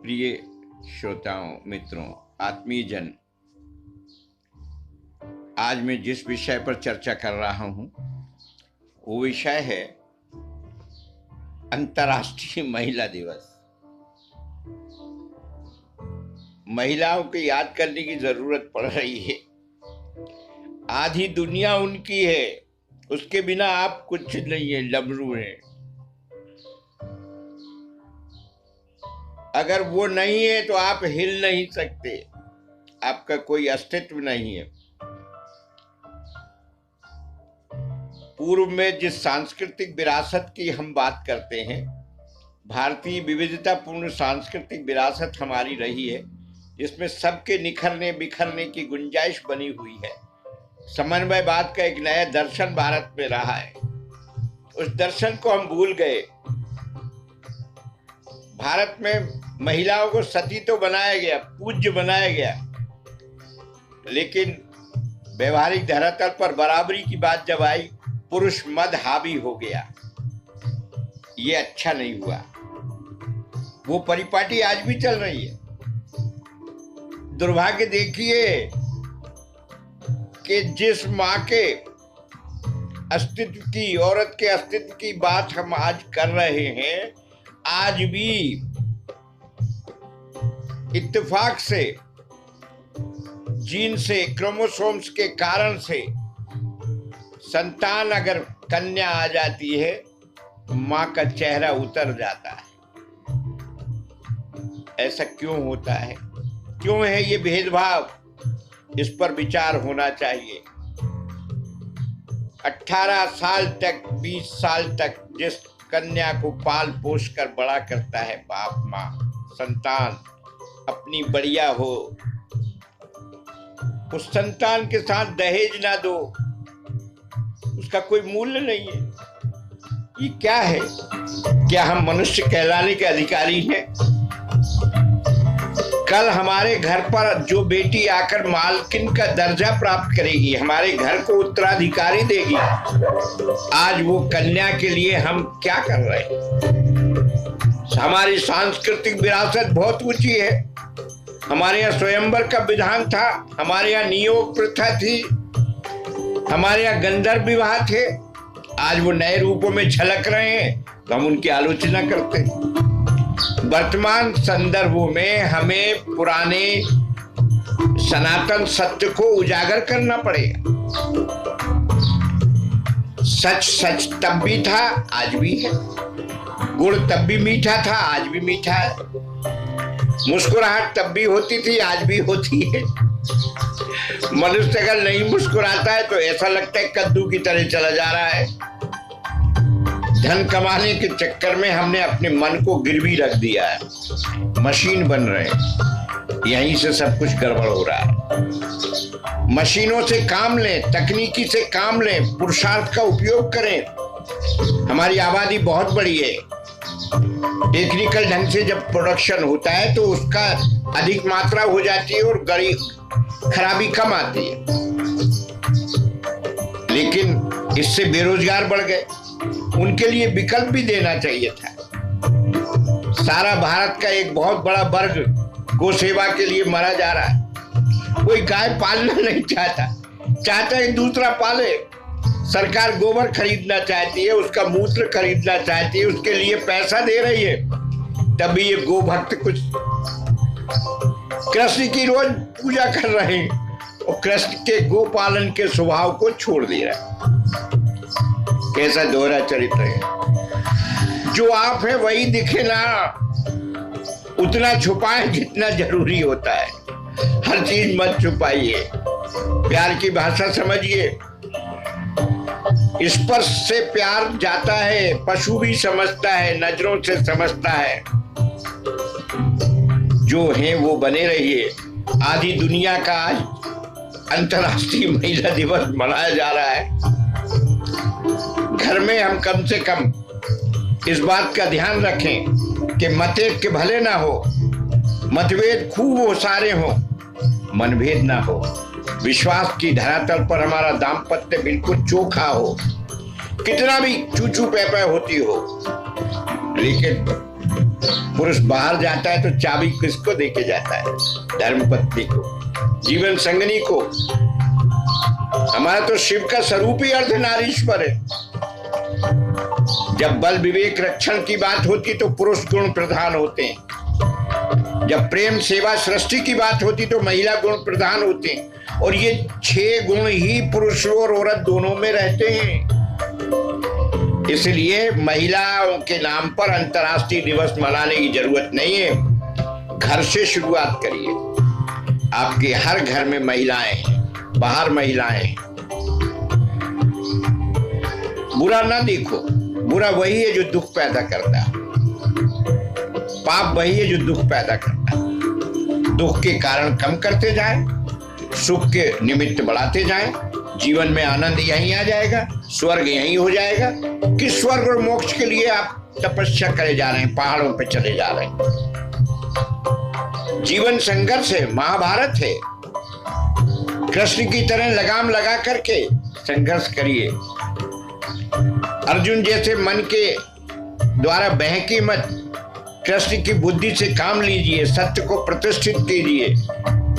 प्रिय श्रोताओं, मित्रों, आत्मीय जन, आज मैं जिस विषय पर चर्चा कर रहा हूं वो विषय है अंतर्राष्ट्रीय महिला दिवस। महिलाओं को याद करने की जरूरत पड़ रही है। आधी दुनिया उनकी है, उसके बिना आप कुछ नहीं है, डमरू है। अगर वो नहीं है तो आप हिल नहीं सकते, आपका कोई अस्तित्व नहीं है। पूर्व में जिस सांस्कृतिक विरासत की हम बात करते हैं, भारतीय विविधतापूर्ण सांस्कृतिक विरासत हमारी रही है, जिसमें सबके निखरने बिखरने की गुंजाइश बनी हुई है। समन्वयवाद का एक नया दर्शन भारत में रहा है। उस दर्शन को हम भूल गए। भारत में महिलाओं को सती तो बनाया गया, पूज्य बनाया गया, लेकिन व्यवहारिक धरातल पर बराबरी की बात जब आई, पुरुष मद हावी हो गया। ये अच्छा नहीं हुआ। वो परिपाटी आज भी चल रही है। दुर्भाग्य देखिए कि जिस मां के अस्तित्व की, औरत के अस्तित्व की बात हम आज कर रहे हैं, आज भी इत्तेफाक से, जीन से, क्रोमोसोम्स के कारण से संतान अगर कन्या आ जाती है, मां का चेहरा उतर जाता है। ऐसा क्यों होता है? क्यों है ये भेदभाव? इस पर विचार होना चाहिए। 18 साल तक, 20 साल तक जिस कन्या को पाल पोष कर बड़ा करता है बाप माँ, संतान अपनी बढ़िया हो, उस संतान के साथ दहेज ना दो, उसका कोई मूल्य नहीं है। ये क्या है? क्या हम मनुष्य कहलाने के अधिकारी हैं? कल हमारे घर पर जो बेटी आकर मालकिन का दर्जा प्राप्त करेगी, हमारे घर को उत्तराधिकारी देगी, आज वो कन्या के लिए हम क्या कर रहे हैं? हमारी सांस्कृतिक विरासत बहुत ऊंची है। हमारे यहाँ स्वयंवर का विधान था, हमारे यहाँ नियोग प्रथा थी, हमारे यहाँ गंधर्व विवाह थे। आज वो नए रूपों में झलक रहे हैं तो हम उनकी आलोचना करते हैं। वर्तमान संदर्भों में हमें पुराने सनातन सत्य को उजागर करना पड़ेगा। सच सच तब भी था, आज भी है। गुड़ तब भी मीठा था, आज भी मीठा है। मुस्कुराहट तब भी होती थी, आज भी होती है। मनुष्य अगर नहीं मुस्कुराता है तो ऐसा लगता है कद्दू की तरह चला जा रहा है। धन कमाने के चक्कर में हमने अपने मन को गिरवी रख दिया है। मशीन बन रहे हैं, यहीं से सब कुछ गड़बड़ हो रहा है। मशीनों से काम लें, तकनीकी से काम लें, पुरुषार्थ का उपयोग करें। हमारी आबादी बहुत बड़ी है। टेक्निकल ढंग से जब प्रोडक्शन होता है तो उसका अधिक मात्रा हो जाती है और खराबी कम आती है। लेकिन इससे बेरोजगार बढ़ गए। उनके लिए विकल्प भी देना चाहिए था। सारा भारत का एक बहुत बड़ा वर्ग गौ सेवा के लिए मरा जा रहा है। कोई गाय पालना नहीं चाहता है दूसरा पाले। सरकार गोबर खरीदना चाहती है, उसका मूत्र खरीदना चाहती है, उसके लिए पैसा दे रही है। तभी ये गो भक्त कुछ कृष्ण की रोज पूजा कर रहे हैं और कृष्ण के गो पालन के स्वभाव को छोड़ दे रहा है। कैसा दोहरा चरित्र है। जो आप है वही दिखे ना, उतना छुपाएं जितना जरूरी होता है। हर चीज मत छुपाइए, प्यार की भाषा समझिए। स्पर्श से प्यार जाता है, पशु भी समझता है, नजरों से समझता है। जो है वो बने रहिए। आधी दुनिया का आज अंतर्राष्ट्रीय महिला दिवस मनाया जा रहा है। घर में हम कम से कम इस बात का ध्यान रखें कि मतभेद के भले ना हो, मतभेद खूब हो, सारे हो, मनभेद ना हो। विश्वास की धरातल पर हमारा दाम्पत्य बिल्कुल चोखा हो, कितना भी चूचू पैपै होती हो, लेकिन पुरुष बाहर जाता है तो चाबी किसको देके जाता है? धर्मपत्नी को, जीवन संगनी को। हमारा तो शिव का स्वरूप ही अर्धनारीश्वर है। जब बल विवेक रक्षण की बात होती तो पुरुष गुण प्रधान होते हैं। जब प्रेम सेवा सृष्टि की बात होती तो महिला गुण प्रधान होते हैं। और ये 6 गुण ही पुरुष और औरत दोनों में रहते हैं। इसलिए महिलाओं के नाम पर अंतर्राष्ट्रीय दिवस मनाने की जरूरत नहीं है। घर से शुरुआत करिए। आपके हर घर में महिलाएं हैं, बाहर महिलाएं हैं। बुरा ना देखो, बुरा वही है जो दुख पैदा करता है। पाप वही है जो दुख पैदा करता है। दुख के कारण कम करते जाएं, सुख के निमित्त बढ़ाते जाएं। जीवन में आनंद यहीं आ जाएगा, स्वर्ग यहीं हो जाएगा। किस स्वर्ग और मोक्ष के लिए आप तपस्या करे जा रहे हैं, पहाड़ों पे चले जा रहे हैं? जीवन संघर्ष है, महाभारत है। कृष्ण की तरह लगाम लगा करके संघर्ष करिए। अर्जुन जैसे मन के द्वारा बहकी मत, कृष्ण की बुद्धि से काम लीजिए, सत्य को प्रतिष्ठित कीजिए,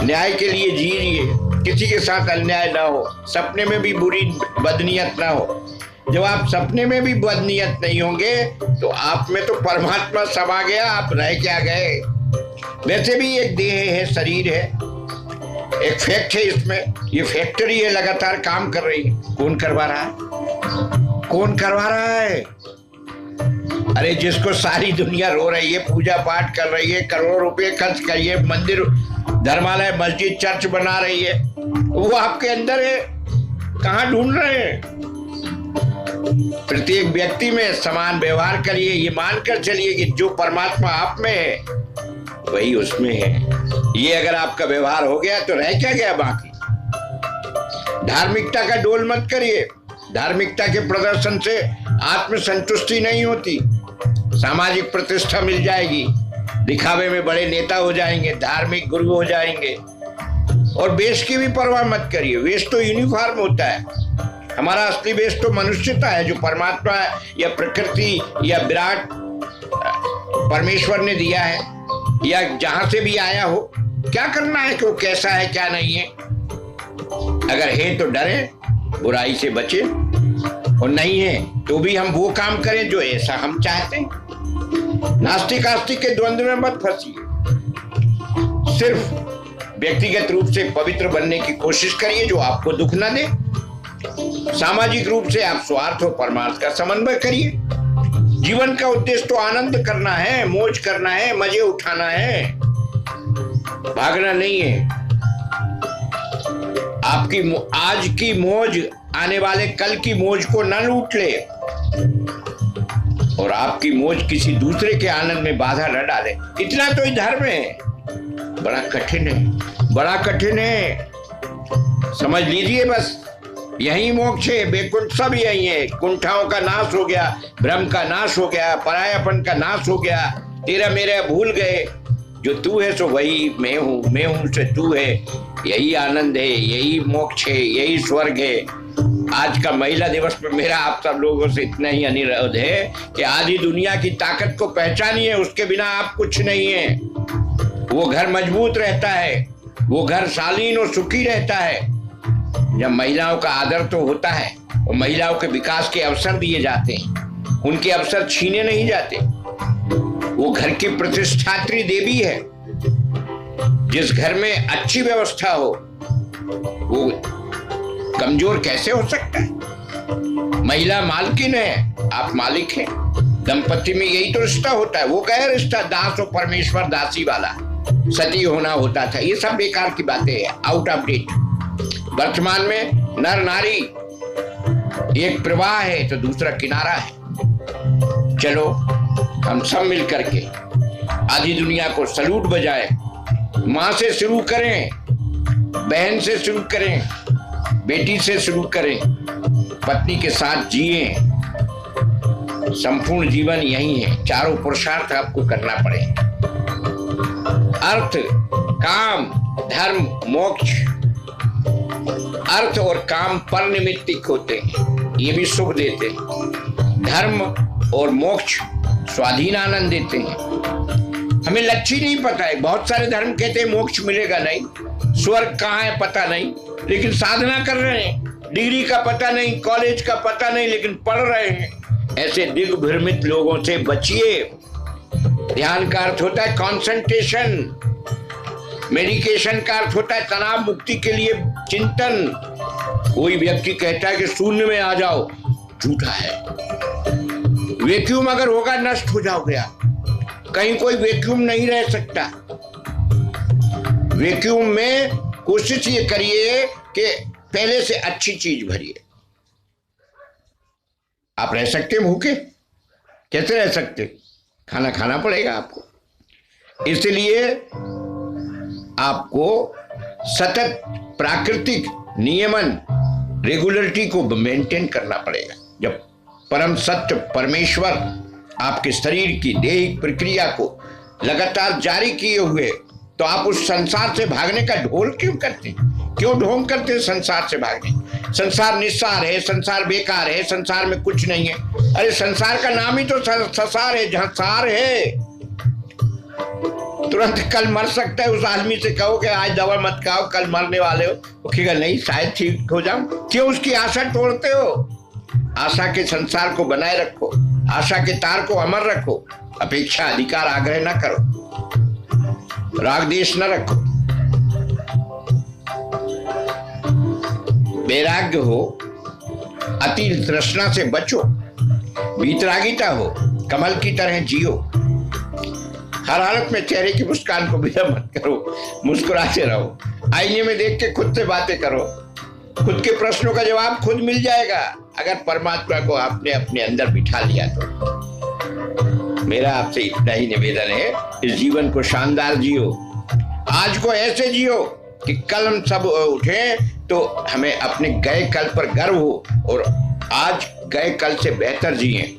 न्याय के लिए जीजिए, किसी के साथ अन्याय ना हो, सपने में भी बुरी बदनीयत ना हो। जब आप सपने में भी बदनीयत नहीं होंगे तो आप में तो परमात्मा समा गया, आप रह क्या गए? वैसे भी एक देह है, शरीर है, एक फैक्ट है, इसमें ये फैक्ट्री है, लगातार काम कर रही है। कौन करवा रहा है? कौन करवा रहा है? अरे जिसको सारी दुनिया रो रही है, पूजा पाठ कर रही है, करोड़ों रुपए खर्च करिए, मंदिर, धर्मालय, मस्जिद, चर्च बना रही है, वो आपके अंदर है। कहाँ ढूंढ रहे हैं? प्रत्येक व्यक्ति में समान व्यवहार करिए। ये मानकर चलिए कि जो परमात्मा आप में है वही उसमें है। ये अगर आपका व्यवहार हो गया तो रह क्या गया बाकी? धार्मिकता का डोल मत करिए। धार्मिकता के प्रदर्शन से आत्मसंतुष्टि नहीं होती। सामाजिक प्रतिष्ठा मिल जाएगी, दिखावे में बड़े नेता हो जाएंगे, धार्मिक गुरु हो जाएंगे। और वेश की भी परवाह मत करिए। वेश तो यूनिफॉर्म होता है। हमारा असली वेश तो मनुष्यता है, जो परमात्मा या प्रकृति या विराट परमेश्वर ने दिया है, या जहां से भी आया हो। क्या करना है कि वो कैसा है क्या नहीं है? अगर है तो डरे, बुराई से बचे, और नहीं है तो भी हम वो काम करें जो ऐसा हम चाहते हैं। नास्तिक आस्तिक के द्वंद्व में मत फंसिए। सिर्फ व्यक्तिगत रूप से पवित्र बनने की कोशिश करिए जो आपको दुख न दे। सामाजिक रूप से आप स्वार्थ और परमार्थ का समन्वय करिए। जीवन का उद्देश्य तो आनंद करना है, मौज करना है, मजे उठाना है, भागना नहीं है। आपकी आज की मौज आने वाले कल की मौज को न लूट ले, और आपकी मौज किसी दूसरे के आनंद में बाधा न डाले। इतना तो ही धर्म है। बड़ा कठिन है, बड़ा कठिन है। समझ लीजिए बस, यही मोक्ष है। बेकुंठ सब यही है। कुंठाओं का नाश हो गया, भ्रम का नाश हो गया, परायापन का नाश हो गया, तेरा मेरा भूल गए। जो तू है सो वही मैं हूं से तू है। यही आनंद है, यही मोक्ष है, यही स्वर्ग है। आज का महिला दिवस पर मेरा आप सब लोगों से इतना ही अनुरोध है कि आधी दुनिया की ताकत को पहचानिए। उसके बिना आप कुछ नहीं है। वो घर मजबूत रहता है, वो घर शालीन और सुखी रहता है जब महिलाओं का आदर तो होता है और महिलाओं के विकास के अवसर दिए जाते हैं, उनके अवसर छीने नहीं जाते। वो घर की प्रतिष्ठात्री देवी है। जिस घर में अच्छी व्यवस्था हो वो कमजोर कैसे हो सकता है? महिला मालकिन है, आप मालिक हैं। दंपति में यही तो रिश्ता होता है। वो क्या रिश्ता दास और परमेश्वर दासी वाला सती होना होता था। ये सब बेकार की बातें हैं, आउट ऑफ डेट। वर्तमान में नर नारी एक प्रवाह है तो दूसरा किनारा है। चलो हम सब मिल करके आधी दुनिया को सलूट बजाए। माँ से शुरू करें, बहन से शुरू करें, बेटी से शुरू करें, पत्नी के साथ जिए। संपूर्ण जीवन यही है। चारों पुरुषार्थ आपको करना पड़ेगा। अर्थ, काम, धर्म, मोक्ष। अर्थ और काम पर निमित्तिक होते हैं, ये भी सुख देते हैं। धर्म और मोक्ष स्वाधीन आनंद देते हैं। हमें लक्ष्य नहीं पता है। बहुत सारे धर्म कहते हैं मोक्ष मिलेगा नहीं, स्वर्ग कहाँ है पता नहीं, लेकिन साधना कर रहे हैं। डिग्री का पता नहीं, कॉलेज का पता नहीं, लेकिन पढ़ रहे हैं। ऐसे दिग्भ्रमित लोगों से बचिए। ध्यान का अर्थ होता है कंसंट्रेशन, मेडिकेशन का अर्थ होता है तनाव मुक्ति के लिए चिंतन। कोई व्यक्ति कहता है कि शून्य में आ जाओ, झूठा है। वैक्यूम अगर होगा नष्ट हो जाओगे आप। कहीं कोई वैक्यूम नहीं रह सकता। वैक्यूम में कोशिश ये करिए कि पहले से अच्छी चीज भरिए। आप रह सकते हैं भूखे? कैसे रह सकते? खाना खाना पड़ेगा आपको। इसलिए आपको सतत प्राकृतिक नियमन, रेगुलरिटी को मेंटेन करना पड़ेगा। जब परम सत्य परमेश्वर आपके शरीर की दैहिक प्रक्रिया को लगातार जारी किए हुए, तो आप उस संसार से भागने का ढोल क्यों करते हैं? क्यों ढोंग करते हैं संसार से भागने? संसार निस्सार है, संसार बेकार है, संसार में कुछ नहीं है। अरे संसार का नाम ही तो संसार है, जहां सार है। तुरंत कल मर सकता है। उस आदमी से कहो कि आज दवा मत खाओ, कल मरने वाले हो, वो कहेगा नहीं शायद ठीक हो जाऊं। क्यों उसकी आशा तोड़ते हो? आशा के संसार को बनाए रखो, आशा के तार को अमर रखो। अपेक्षा, अधिकार, आग्रह न करो, राग देश न रखो। वैराग्य हो, अति तृष्णा से बचो, वीतरागिता हो, कमल की तरह जियो। हर हालत में चेहरे की मुस्कान को बिना मत करो, मुस्कुराते रहो। आईने में देख के खुद से बातें करो। खुद के प्रश्नों का जवाब खुद मिल जाएगा अगर परमात्मा को आपने अपने अंदर बिठा लिया तो। मेरा आपसे इतना ही निवेदन है, इस जीवन को शानदार जियो। आज को ऐसे जियो कि कल हम सब उठे तो हमें अपने गए कल पर गर्व हो, और आज गए कल से बेहतर जिए।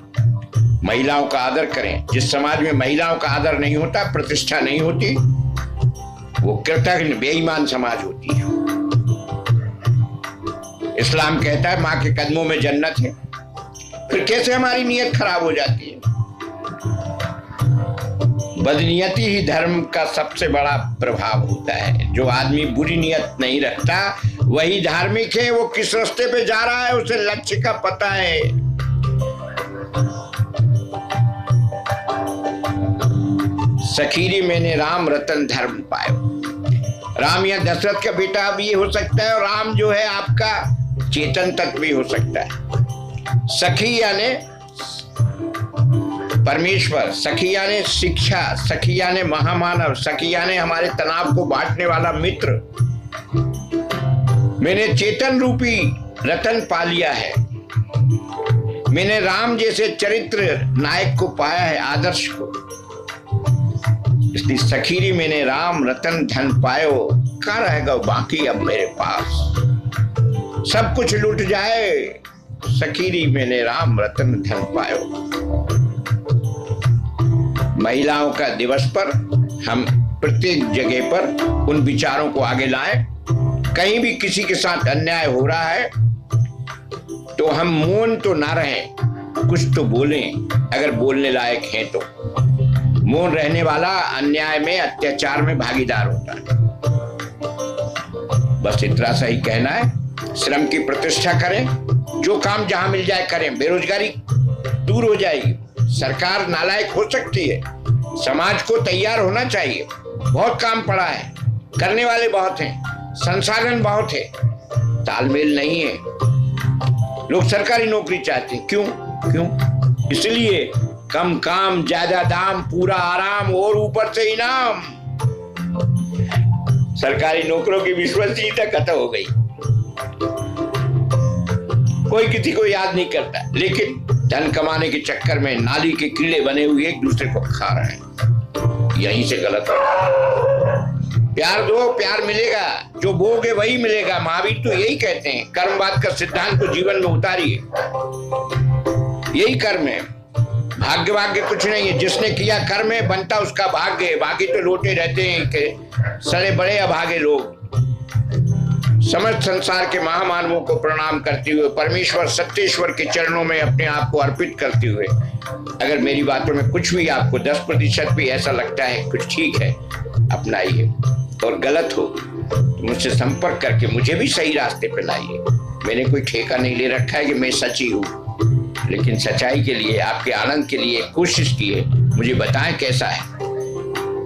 महिलाओं का आदर करें। जिस समाज में महिलाओं का आदर नहीं होता, प्रतिष्ठा नहीं होती, वो कृतज्ञ बेईमान समाज होती है। इस्लाम कहता है माँ के कदमों में जन्नत है। फिर कैसे हमारी नीयत खराब हो जाती है? बदनीयती ही धर्म का सबसे बड़ा प्रभाव होता है। जो आदमी बुरी नीयत नहीं रखता वही धार्मिक है। वो किस रास्ते पे जा रहा है उसे लक्ष्य का पता है। सखीरी मैंने राम रतन धर्म पायो। राम या दशरथ का बेटा भी हो सकता है, और राम जो है आपका चेतन तत्व भी हो सकता है। सखी यानी परमेश्वर, सखी यानी शिक्षा, सखी यानी महामानव, सखी यानी हमारे तनाव को बांटने वाला मित्र। मैंने चेतन रूपी रतन पा लिया है। मैंने राम जैसे चरित्र नायक को पाया है, आदर्श को। इसलिए सखीरी मैंने राम रतन धन पायो, कहाँ रहेगा बाकी अब मेरे पास? सब कुछ लूट जाए, सखीरी मैंने राम रतन धन पायो। महिलाओं का दिवस पर हम प्रत्येक जगह पर उन विचारों को आगे लाएं। कहीं भी किसी के साथ अन्याय हो रहा है तो हम मौन तो ना रहें, कुछ तो बोलें अगर बोलने लायक हैं तो। मौन रहने वाला अन्याय में, अत्याचार में भागीदार होता है। बस इतना सा ही कहना है। श्रम की प्रतिष्ठा करें, जो काम जहां मिल जाए करें। बेरोजगारी दूर हो जाएगी। सरकार नालायक हो सकती है, समाज को तैयार होना चाहिए। बहुत काम पड़ा है, करने वाले बहुत हैं, संसाधन बहुत है, तालमेल नहीं है। लोग सरकारी नौकरी चाहते हैं। क्यों? इसलिए कम काम, ज्यादा दाम, पूरा आराम और ऊपर से इनाम। सरकारी नौकरों की विश्वसनीयता खत्म हो गई। कोई किसी को याद नहीं करता, लेकिन धन कमाने के चक्कर में नाली के कीड़े बने हुए एक दूसरे को खा रहे हैं। यहीं से गलत है। प्यार दो, प्यार मिलेगा। जो बोगे वही मिलेगा। महावीर तो यही कहते हैं। कर्मवाद का सिद्धांत को जीवन में उतारिए। यही कर्म है। भाग्य कुछ नहीं है। जिसने किया कर्म है, बनता उसका भाग्य है। बाकी तो लोटे रहते हैं कि सड़े बड़े अभागे लोग। समस्त संसार के महामानवों को प्रणाम करते हुए, परमेश्वर सत्येश्वर के चरणों में अपने आप को अर्पित करते हुए, अगर मेरी बातों में कुछ भी आपको 10% भी ऐसा लगता है कुछ ठीक है, अपनाइए, और गलत हो तो मुझसे संपर्क करके मुझे भी सही रास्ते पे लाइए। मैंने कोई ठेका नहीं ले रखा है कि मैं सच्ची हूँ, लेकिन सच्चाई के लिए, आपके आनंद के लिए कोशिश की है। मुझे बताएं कैसा है।